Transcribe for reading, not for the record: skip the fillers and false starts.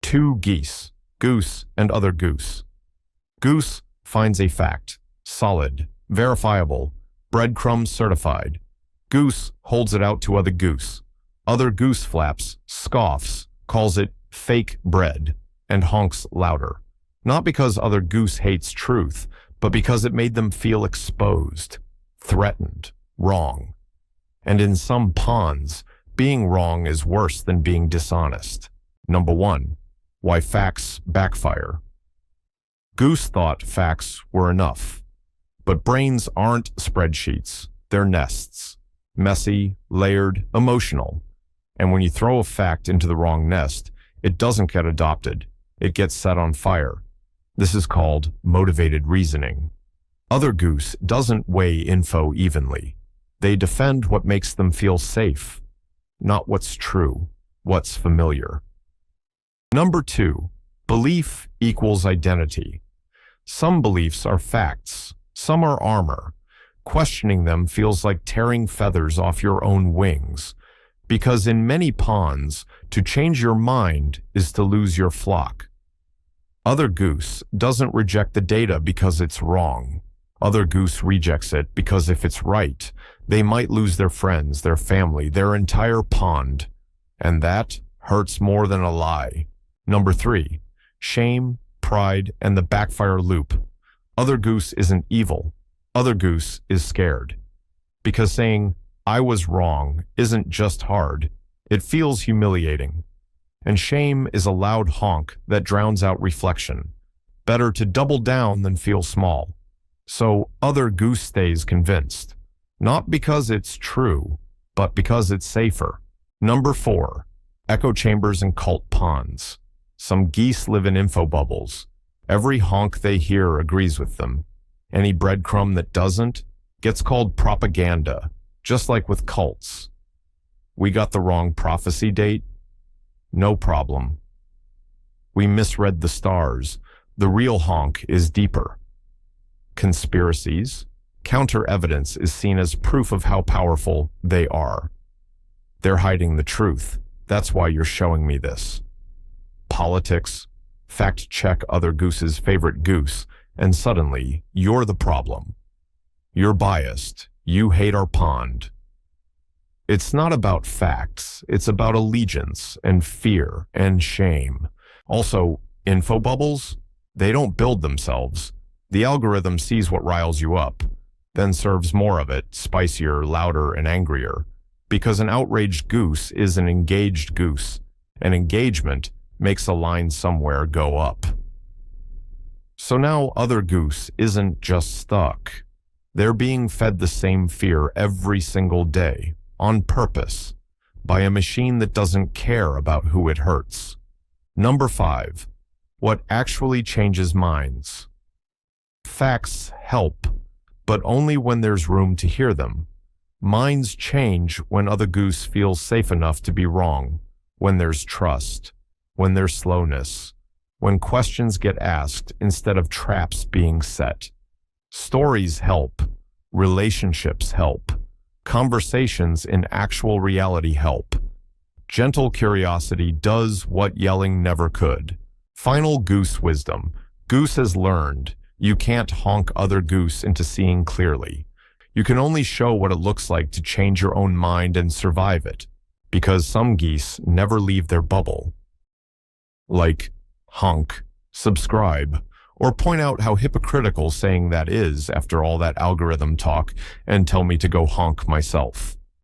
Two geese, goose and other goose. Goose finds a fact, solid, verifiable, breadcrumb certified. Goose holds it out to other goose. Other goose flaps, scoffs, calls it fake bread, and honks louder. Not because other goose hates truth, but because it made them feel exposed, threatened, wrong. And in some ponds, being wrong is worse than being dishonest. Number 1. Why facts backfire. Goose thought facts were enough. But brains aren't spreadsheets, they're nests. Messy, layered, emotional. And when you throw a fact into the wrong nest, it doesn't get adopted, it gets set on fire. This is called motivated reasoning. Other goose doesn't weigh info evenly. They defend what makes them feel safe, not what's true, what's familiar. Number 2, belief equals identity. Some beliefs are facts, some are armor. Questioning them feels like tearing feathers off your own wings, because in many ponds, to change your mind is to lose your flock. Other goose doesn't reject the data because it's wrong. Other goose rejects it because if it's right, they might lose their friends, their family, their entire pond. And that hurts more than a lie. Number 3, shame, pride, and the backfire loop. Other goose isn't evil. Other goose is scared. Because saying, I was wrong, isn't just hard. It feels humiliating. And shame is a loud honk that drowns out reflection. Better to double down than feel small. So other goose stays convinced. Not because it's true, but because it's safer. Number 4, echo chambers and cult ponds. Some geese live in info bubbles. Every honk they hear agrees with them. Any breadcrumb that doesn't gets called propaganda, just like with cults. We got the wrong prophecy date? No problem. We misread the stars. The real honk is deeper. Conspiracies. Counter-evidence is seen as proof of how powerful they are. They're hiding the truth. That's why you're showing me this. Politics. Fact-check other goose's favorite goose, and suddenly, you're the problem. You're biased. You hate our pond. It's not about facts. It's about allegiance and fear and shame. Also, info bubbles, they don't build themselves. The algorithm sees what riles you up, then serves more of it, spicier, louder, and angrier. Because an outraged goose is an engaged goose, and engagement makes a line somewhere go up. So now other goose isn't just stuck. They're being fed the same fear every single day, on purpose, by a machine that doesn't care about who it hurts. Number 5, what actually changes minds. Facts help, but only when there's room to hear them. Minds change when other goose feels safe enough to be wrong, when there's trust, when there's slowness, when questions get asked instead of traps being set. Stories help, relationships help, conversations in actual reality help. Gentle curiosity does what yelling never could. Final goose wisdom. Goose has learned you can't honk other goose into seeing clearly. You can only show what it looks like to change your own mind and survive it, because some geese never leave their bubble. Like, honk, subscribe, or point out how hypocritical saying that is after all that algorithm talk and tell me to go honk myself.